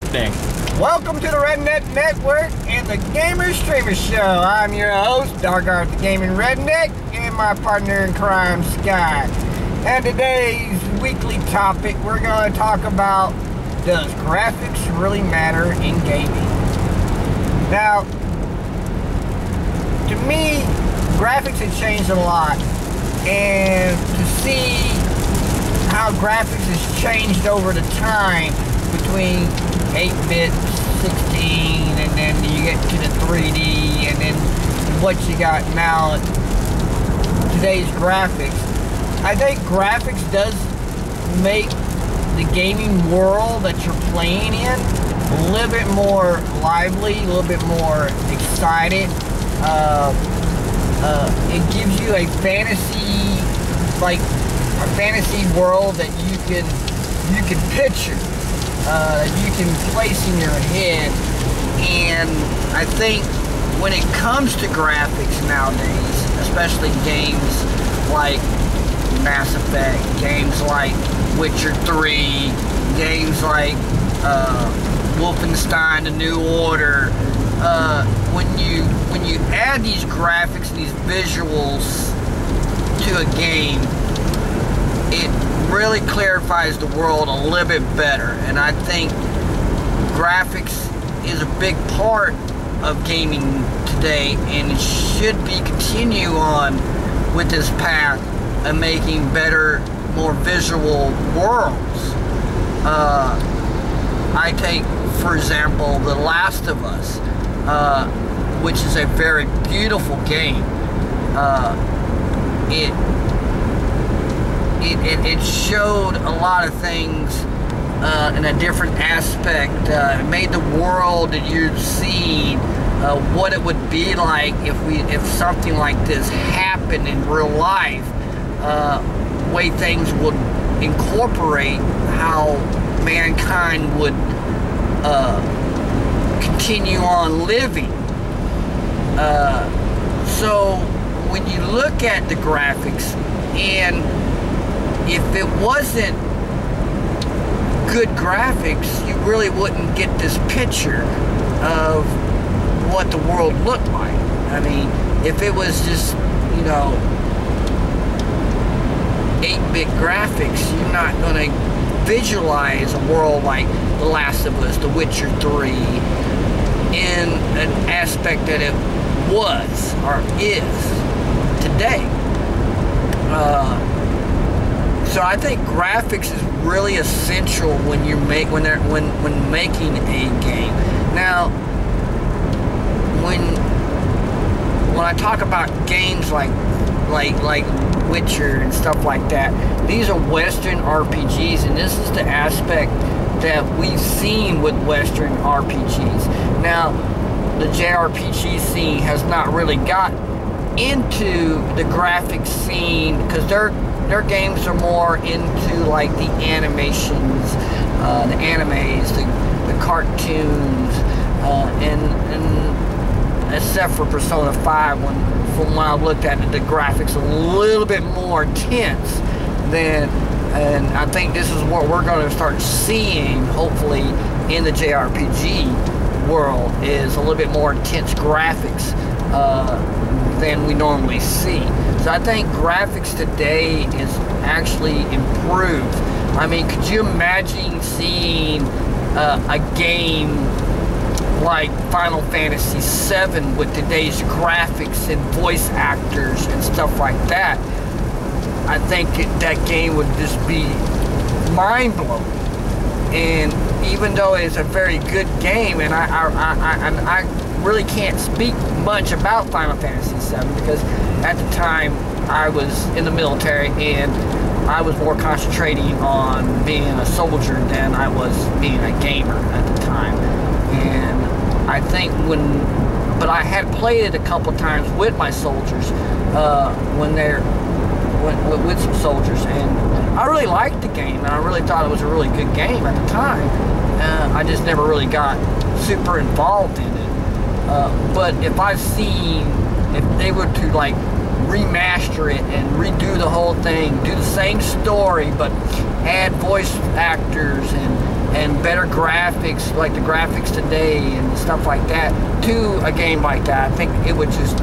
thing. Welcome to the Redneck Network and the Gamer Streamer Show. I'm your host, Darkart the Gaming Redneck, and my partner in crime, Sky. And today's weekly topic, we're going to talk about, does graphics really matter in gaming? Now, to me, graphics have changed a lot, and to see how graphics has changed over the time between 8-bit, 16, and then you get to the 3D, and then what you got now, today's graphics. I think graphics does make the gaming world that you're playing in a little bit more lively, a little bit more excited. It gives you a fantasy, like a fantasy world that you can picture, you can place in your head. And I think when it comes to graphics nowadays, especially games like Mass Effect, games like Witcher 3, games like Wolfenstein: The New Order, when you add these graphics, these visuals to a game, it really clarifies the world a little bit better. And I think graphics is a big part of gaming today, and it should be continue on with this path of making better, more visual worlds. I take, for example, The Last of Us, which is a very beautiful game. It showed a lot of things in a different aspect. It made the world that you'd seen what it would be like if something like this happened in real life. Way things would incorporate how mankind would continue on living. So when you look at the graphics, and if it wasn't good graphics, you really wouldn't get this picture of what the world looked like. I mean, if it was just, 8-bit graphics, you're not going to visualize a world like The Last of Us, The Witcher 3, in an aspect that it was or is today. So I think graphics is really essential when you when making a game. Now, when I talk about games like Witcher and stuff like that, these are Western RPGs, and this is the aspect that we've seen with Western RPGs. Now, the JRPG scene has not really got into the graphics scene, because their games are more into like the animations, the animes, the cartoons, and except for Persona 5, from when I looked at it, the graphics a little bit more intense than, and I think this is what we're going to start seeing, hopefully, in the JRPG world, is a little bit more intense graphics than we normally see. So I think graphics today is actually improved. I mean, could you imagine seeing a game like Final Fantasy VII with today's graphics and voice actors and stuff like that? I think that game would just be mind-blowing. And even though it's a very good game, and I really can't speak much about Final Fantasy VII, because at the time I was in the military and I was more concentrating on being a soldier than I was being a gamer at the time. And I think but I had played it a couple times with my soldiers, with some soldiers, and I really liked the game, and I really thought it was a really good game at the time. I just never really got super involved in it. But if they were to like remaster it and redo the whole thing, do the same story, but add voice actors and and better graphics, like the graphics today and stuff like that, to a game like that, I think it would just,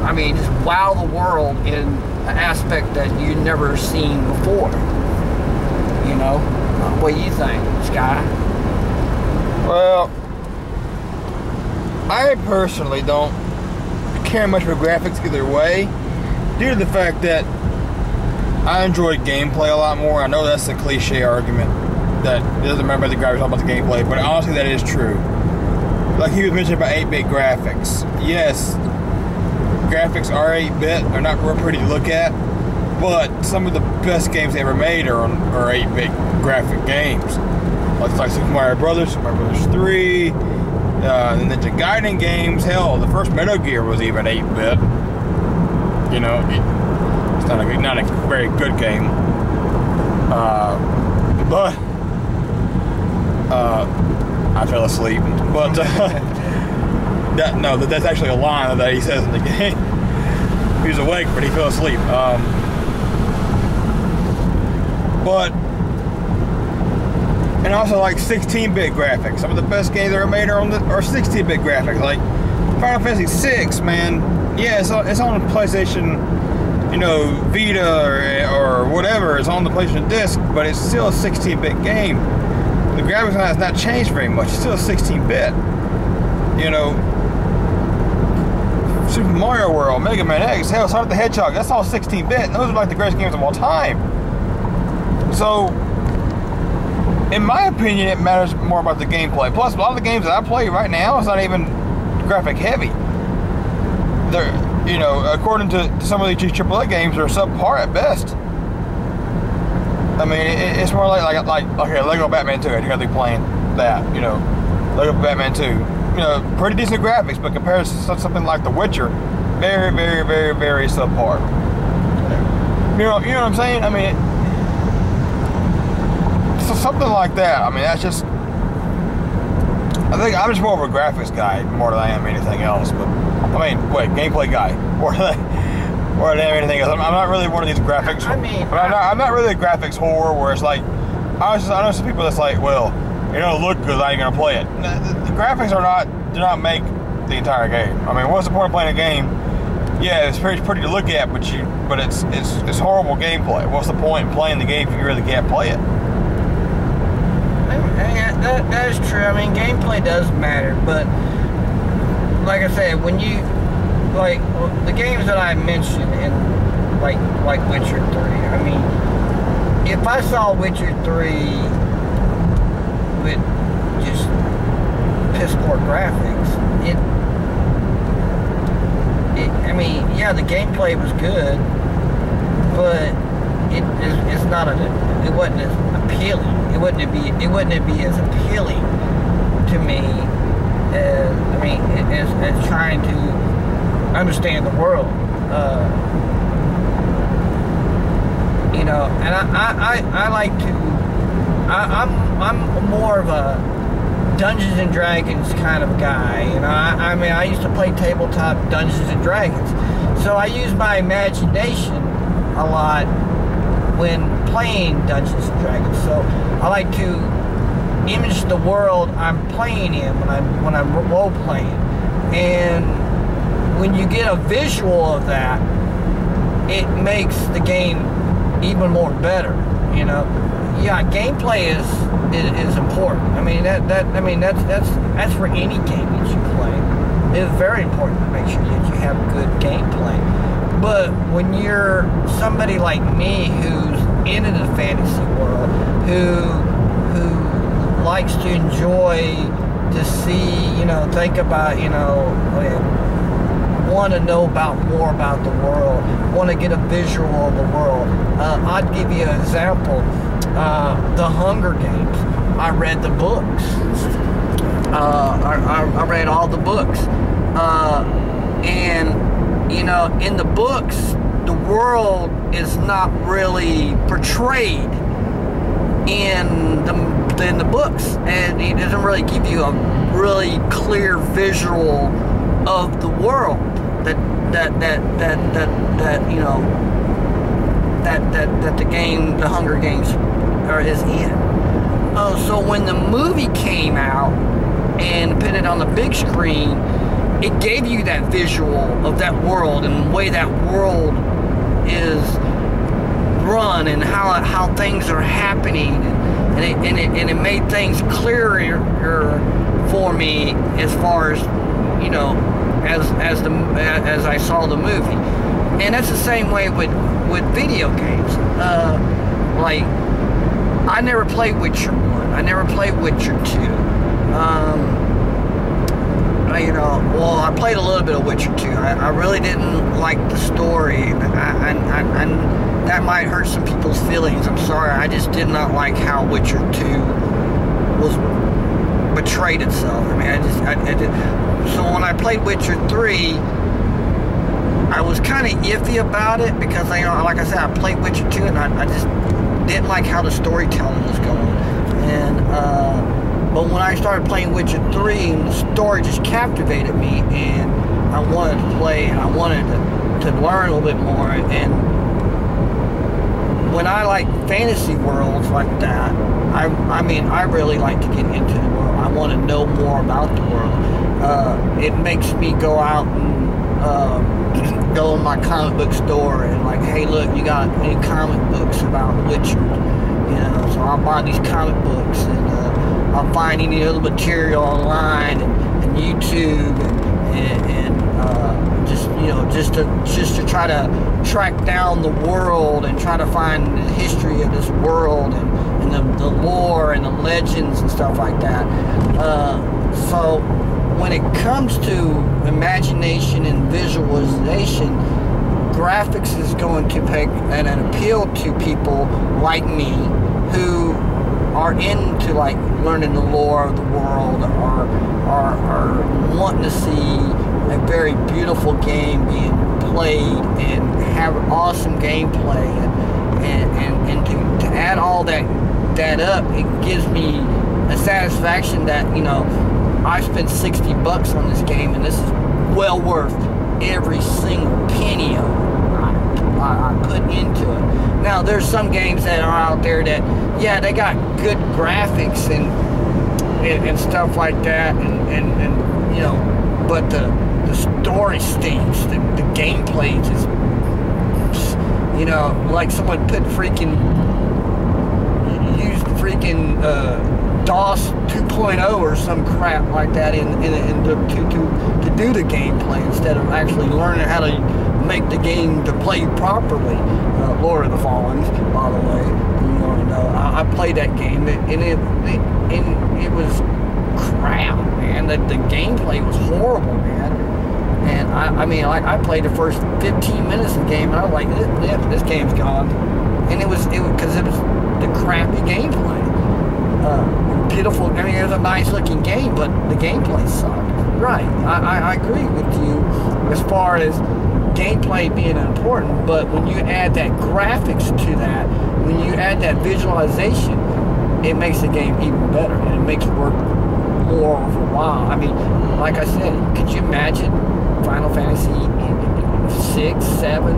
I mean, just wow the world in an aspect that you've never seen before. You know, what do you think, Sky? Well, I personally don't care much for graphics either way, due to the fact that I enjoy gameplay a lot more. I know that's a cliche argument that it doesn't matter about the graphics, all about the gameplay, but honestly that is true. Like he was mentioning about 8-bit graphics. Yes, graphics are 8-bit. They're not real pretty to look at, but some of the best games they ever made are 8-bit graphic games. Like Super Mario Brothers, Super Mario Brothers 3, the Ninja Gaiden games. Hell, the first Metal Gear was even 8-bit. You know, it's not a very good game. But I fell asleep. But that's actually a line that he says in the game. He was awake, but he fell asleep. And also like 16-bit graphics. Some of the best games ever made are 16-bit graphics. Like Final Fantasy VI, man. Yeah, it's on the PlayStation, you know, Vita or whatever. It's on the PlayStation disc, but it's still a 16-bit game. The graphics has not changed very much. It's still a 16-bit. You know, Super Mario World, Mega Man X, hell, Sonic the Hedgehog. That's all 16-bit. Those are like the greatest games of all time. So, in my opinion, it matters more about the gameplay. Plus, a lot of the games that I play right now, it's not even graphic heavy. They're, you know, according to some of these AAA games, they're subpar at best. I mean, it's more like okay, Lego Batman 2. I think I'll be playing that. You know, Lego Batman 2. You know, pretty decent graphics, but compared to something like The Witcher, very, very, very, very subpar. You know what I'm saying? I mean. So something like that. I mean, that's just. I think I'm just more of a graphics guy more than I am anything else. But I mean, gameplay guy more than I am anything else. I'm not really one of these graphics. I'm not really a graphics whore where it's like. I know some people that's like, well, it don't look good, I ain't gonna play it. The graphics do not make the entire game. I mean, what's the point of playing a game? Yeah, it's pretty to look at, but it's horrible gameplay. What's the point in playing the game if you really can't play it? That is true. I mean, gameplay does matter, but like I said, when you like the games that I mentioned in like Witcher 3, I mean, if I saw Witcher 3 with just piss poor graphics, I mean, yeah, the gameplay was good, but it wasn't as appealing. It wouldn't be as appealing to me as trying to understand the world. You know, and I like to. I'm more of a Dungeons and Dragons kind of guy. You know, I mean, I used to play tabletop Dungeons and Dragons, so I use my imagination a lot when playing Dungeons and Dragons. So I like to image the world I'm playing in when I'm role playing, and when you get a visual of that, it makes the game even more better. You know, yeah, gameplay is important. I mean that's for any game that you play. It's very important to make sure that you have good gameplay. But when you're somebody like me who's into the fantasy world, who likes to enjoy, to see, you know, think about, you know, want to know more about the world, want to get a visual of the world. I'd give you an example. The Hunger Games. I read the books. I read all the books. And, you know, in the books, the world is not really portrayed in the books, and it doesn't really give you a really clear visual of the world that you know that the Hunger Games or is in. So when the movie came out and put it on the big screen, it gave you that visual of that world and the way that world is run and how things are happening, and it made things clearer for me as far as, you know, as I saw the movie. And that's the same way with video games. Like, I never played Witcher 1. I never played Witcher 2. You know, well, I played a little bit of Witcher 2. I really didn't like the story. And that might hurt some people's feelings. I'm sorry. I just did not like how Witcher 2 was betrayed itself. I mean, I did. So when I played Witcher 3, I was kind of iffy about it because, you know, like I said, I played Witcher 2 and I just didn't like how the storytelling was going. And but when I started playing Witcher 3, the story just captivated me, and I wanted to play, and I wanted to learn a little bit more. And when I like fantasy worlds like that, I mean, I really like to get into the world. I want to know more about the world. It makes me go out and go in my comic book store and like, hey, look, you got any comic books about Witcher? You know, so I'll buy these comic books, and I'll find any other material online and YouTube and just, you know, just to try to track down the world and try to find the history of this world and the lore and the legends and stuff like that. So when it comes to imagination and visualization, graphics is going to pay an appeal to people like me who are into like learning the lore of the world, or are wanting to see a very beautiful game being played and have awesome gameplay, and to add all that up, it gives me a satisfaction that, you know, I spent $60 on this game, and this is well worth every single penny of it I put into it. Now, there's some games that are out there that, yeah, they got good graphics and stuff like that, and you know, but the story stinks. The gameplay just, you know, like someone put used DOS 2.0 or some crap like that to do the gameplay instead of actually learning how to make the game to play properly. Lord of the Fallen, by the way, you want to know. I played that game, and it was crap, man. The gameplay was horrible, man. And I mean, like, I played the first 15 minutes of the game, and I was like, this game's gone. And it was because it was the crappy gameplay. Beautiful. I mean, it was a nice looking game, but the gameplay sucked. Right. I agree with you as far as gameplay being important, but when you add that graphics to that, when you add that visualization, it makes the game even better, and it makes it work more of a while. I mean, like I said, could you imagine Final Fantasy 6, 7,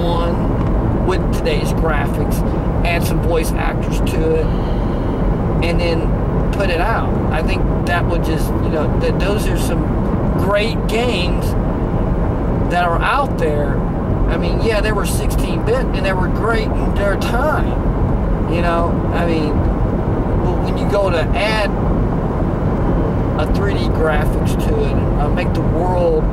1 with today's graphics, add some voice actors to it, and then put it out? I think that would just, you know, those are some great games that are out there. I mean, yeah, they were 16-bit and they were great in their time, you know. I mean, but when you go to add a 3D graphics to it and make the world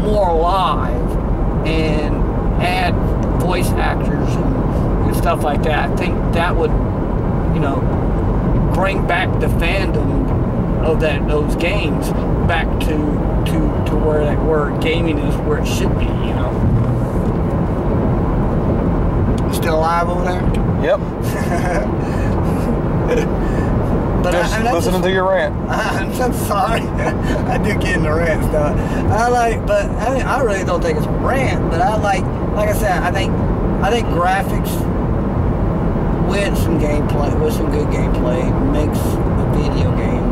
more alive and add voice actors and stuff like that, I think that would, you know, bring back the fandom of those games back to where gaming is where it should be, you know. You still alive over there? Yep. But just listening to your rant. I'm sorry. I do get in the rant stuff. I really don't think it's a rant, but like I said, I think graphics with some gameplay, with some good gameplay, makes a video game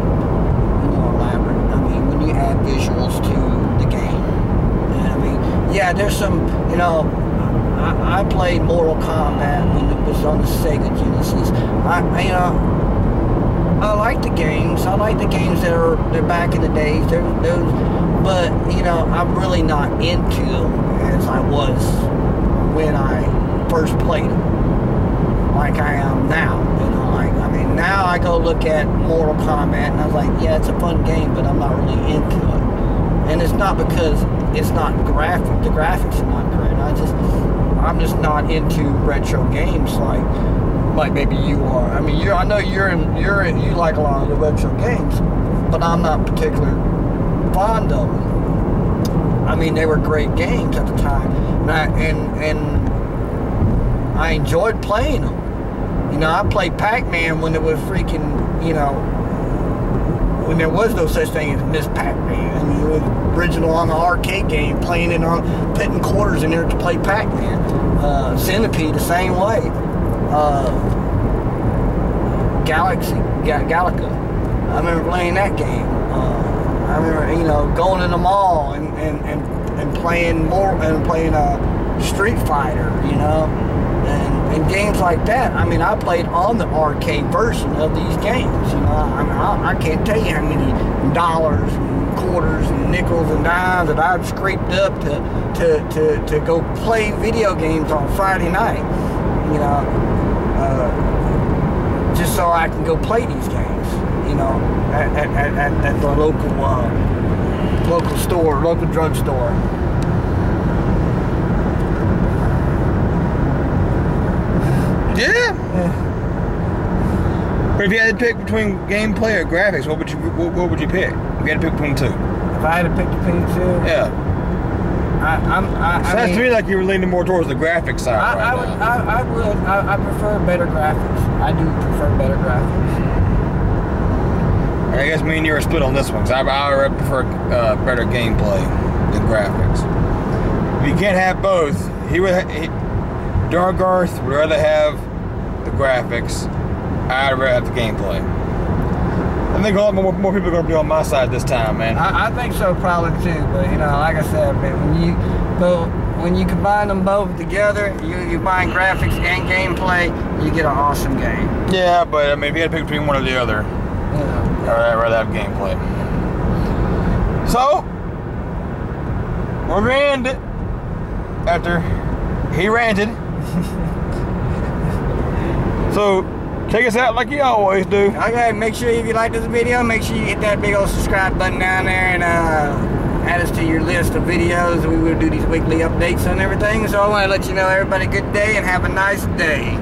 more elaborate. I mean, when you add visuals to the game, I mean, yeah, there's some, you know, I played Mortal Kombat when it was on the Sega Genesis. I like the games. I like the games they're back in the days. But I'm really not into them as I was when I first played them, like I am now. Now I go look at Mortal Kombat and I was like, yeah, it's a fun game, but I'm not really into it. And it's not because it's not graphic. The graphics are not great. I'm just not into retro games like maybe you are. I mean, I know you like a lot of the retro games, but I'm not particularly fond of them. I mean, they were great games at the time, and I enjoyed playing them. I played Pac-Man when it was freaking, when there was no such thing as Miss Pac-Man. I mean, it was original on the arcade game, playing it on, putting quarters in there to play Pac-Man. Centipede, the same way. Galaga. I remember playing that game. I remember, going in the mall and playing Street Fighter, and games like that. I mean, I played on the arcade version of these games. I can't tell you how many dollars and quarters and nickels and dimes that I've scraped up to go play video games on Friday night. Just so I can go play these games. At the local store, local drugstore. Yeah. But if you had to pick between gameplay or graphics, what would you pick? If you had to pick between two. If I had to pick between two? Yeah. I sounds to me like you were leaning more towards the graphics side I prefer better graphics. I do prefer better graphics. I guess me and you are split on this one, because I prefer better gameplay than graphics. If you can't have both, Dargarth would rather have the graphics. I'd rather have the gameplay. I think a lot more people are going to be on my side this time, man. I think so, probably too. But like I said, man, when you combine them both together, you combine graphics and gameplay, you get an awesome game. Yeah, but I mean, if you had to pick between one or the other, I'd rather have gameplay. So we're gonna end it after he ranted. So take us out like you always do. Okay, make sure if you like this video, make sure you hit that big old subscribe button down there and add us to your list of videos. We will do these weekly updates on everything. So I want to let you know, everybody, good day and have a nice day.